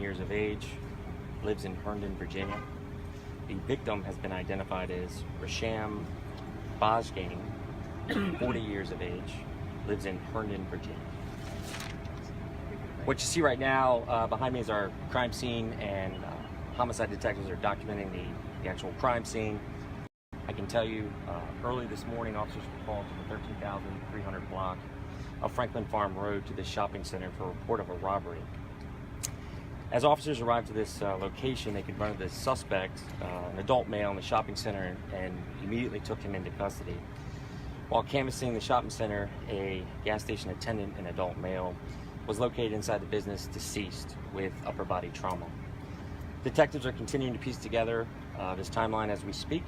years of age, lives in Herndon, Virginia. The victim has been identified as Resham Bajgain, 40 years of age, lives in Herndon, Virginia. What you see right now behind me is our crime scene, and homicide detectives are documenting the actual crime scene. I can tell you, early this morning, officers were called to the 13,300 block of Franklin Farm Road to the shopping center for a report of a robbery. As officers arrived to this location, they confronted the suspect, an adult male in the shopping center, and immediately took him into custody. While canvassing the shopping center, a gas station attendant, an adult male, was located inside the business deceased with upper body trauma. Detectives are continuing to piece together this timeline as we speak.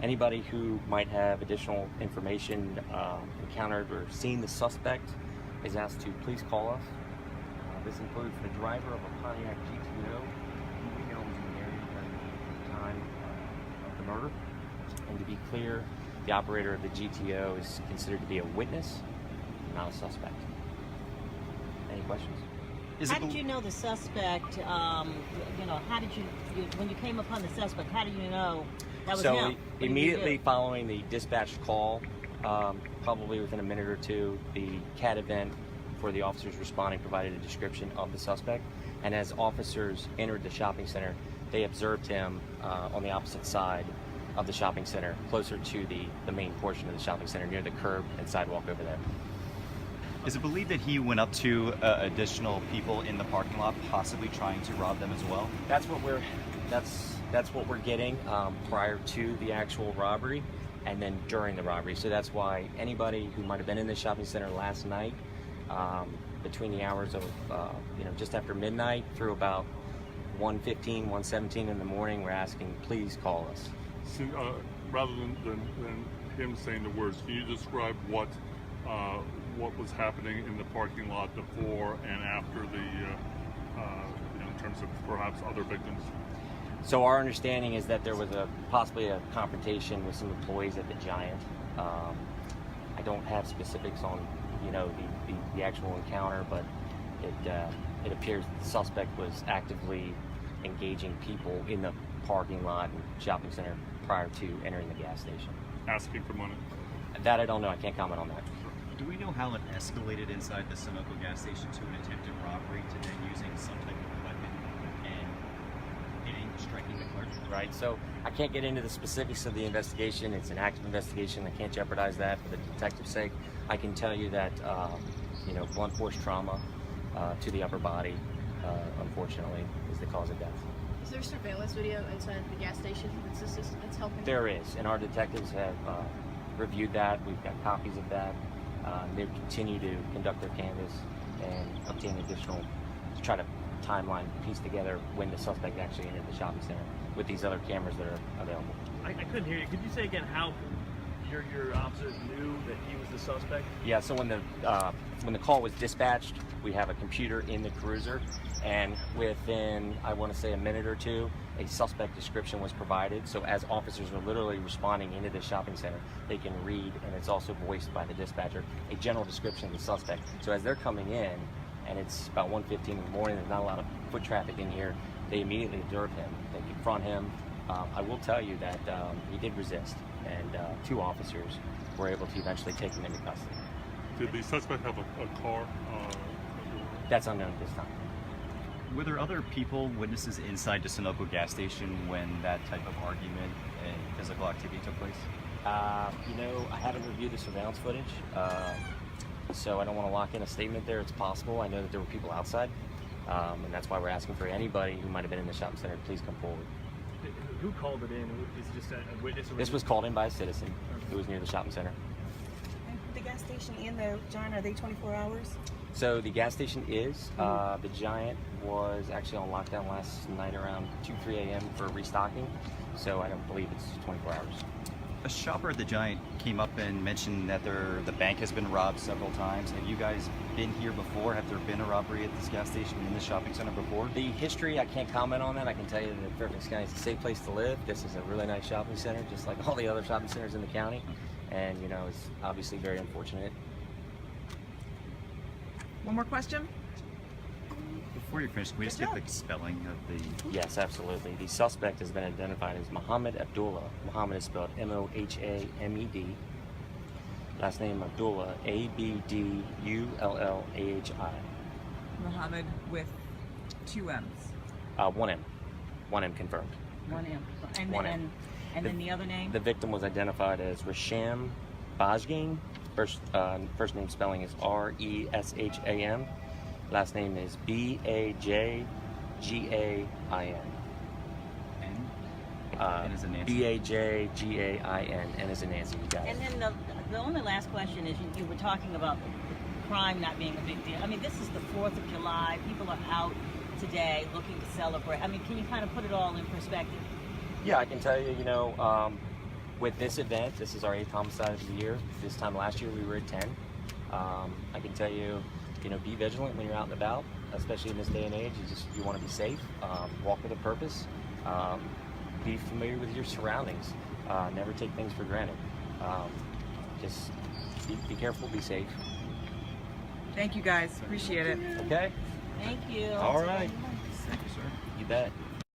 Anybody who might have additional information, encountered or seen the suspect, is asked to please call us. This includes the driver of a Pontiac GTO who we know was in the area during the time of the murder. And to be clear, the operator of the GTO is considered to be a witness, not a suspect. Any questions? How did you know the suspect, how did you, when you came upon the suspect, how did you know that was him? So immediately following the dispatched call, probably within a minute or two, the CAT event for the officers responding provided a description of the suspect. And as officers entered the shopping center, they observed him on the opposite side of the shopping center, closer to the main portion of the shopping center, near the curb and sidewalk over there. Is it believed that he went up to additional people in the parking lot, possibly trying to rob them as well? That's what we're getting prior to the actual robbery, and then during the robbery. So that's why anybody who might have been in the shopping center last night, between the hours of just after midnight through about 1:15, 1:17 in the morning, we're asking please call us. So, rather than him saying the words, can you describe what was happening in the parking lot before and after the, in terms of perhaps other victims? So our understanding is that there was possibly a confrontation with some employees at the Giant. I don't have specifics on the actual encounter, but it appears the suspect was actively engaging people in the parking lot and shopping center prior to entering the gas station. Asking for money? That I don't know. I can't comment on that. Do we know how it escalated inside the Sunoco gas station to an attempted robbery, to then using some type of weapon and striking the clerk? Right. So I can't get into the specifics of the investigation. It's an active investigation. I can't jeopardize that for the detective's sake. I can tell you that blunt force trauma to the upper body, unfortunately, is the cause of death. Is there surveillance video inside the gas station that's helping? There is, and our detectives have reviewed that. We've got copies of that. They continue to conduct their canvass and obtain additional, to try to timeline, piece together when the suspect actually entered the shopping center with these other cameras that are available. I couldn't hear you. Could you say again how your officers knew that he was the suspect? Yeah, so when the call was dispatched, we have a computer in the cruiser, and within, I want to say, a minute or two, a suspect description was provided. So as officers are literally responding into the shopping center, they can read, and it's also voiced by the dispatcher, a general description of the suspect. So as they're coming in, and it's about 1:15 in the morning, there's not a lot of foot traffic in here, they immediately observe him, they confront him. I will tell you that he did resist, and two officers were able to eventually take him into custody. Did the suspect have a car? That's unknown at this time. Were there other people, witnesses inside the Sunoco gas station when that type of argument and physical activity took place? I haven't reviewed the surveillance footage, so I don't want to lock in a statement there. It's possible. I know that there were people outside, and that's why we're asking for anybody who might have been in the shopping center to please come forward. Who called it in? Is it just a witness? This was called in by a citizen who was near the shopping center. And the gas station and the Giant, are they 24 hours? So the gas station is. The Giant was actually on lockdown last night around 2-3 a.m. for restocking, so I don't believe it's 24 hours. A shopper at the Giant came up and mentioned that the bank has been robbed several times. Have you guys been here before? Have there been a robbery at this gas station in this shopping center before? The history, I can't comment on that. I can tell you that Fairfax County is a safe place to live. This is a really nice shopping center, just like all the other shopping centers in the county. And, it's obviously very unfortunate. One more question? Before you're finished, can we just get the spelling of the... Yes, absolutely. The suspect has been identified as Mohamed Abdullahi. Mohamed is spelled M-O-H-A-M-E-D. Last name Abdullah, A-B-D-U-L-L-A-H-I. Mohammed with 2 M's. 1 M. 1 M confirmed. 1 M. And One then, M. and then the other name? The victim was identified as Resham Bajgain. First name spelling is R-E-S-H-A-M. Last name is B-A-J-G-A-I-N. N as in Nancy. B-A-J-G-A-I-N. N as in Nancy. You got it. And then the only last question is you were talking about crime not being a big deal. I mean, this is the 4th of July. People are out today looking to celebrate. I mean, can you kind of put it all in perspective? Yeah, I can tell you, with this event, this is our 8th homicide of the year. This time last year we were at 10. I can tell you, be vigilant when you're out and about, especially in this day and age. You want to be safe, walk with a purpose, be familiar with your surroundings, never take things for granted. Just be careful, be safe. Thank you guys. Appreciate it. Okay? Thank you. All right. Thank you, sir. You bet.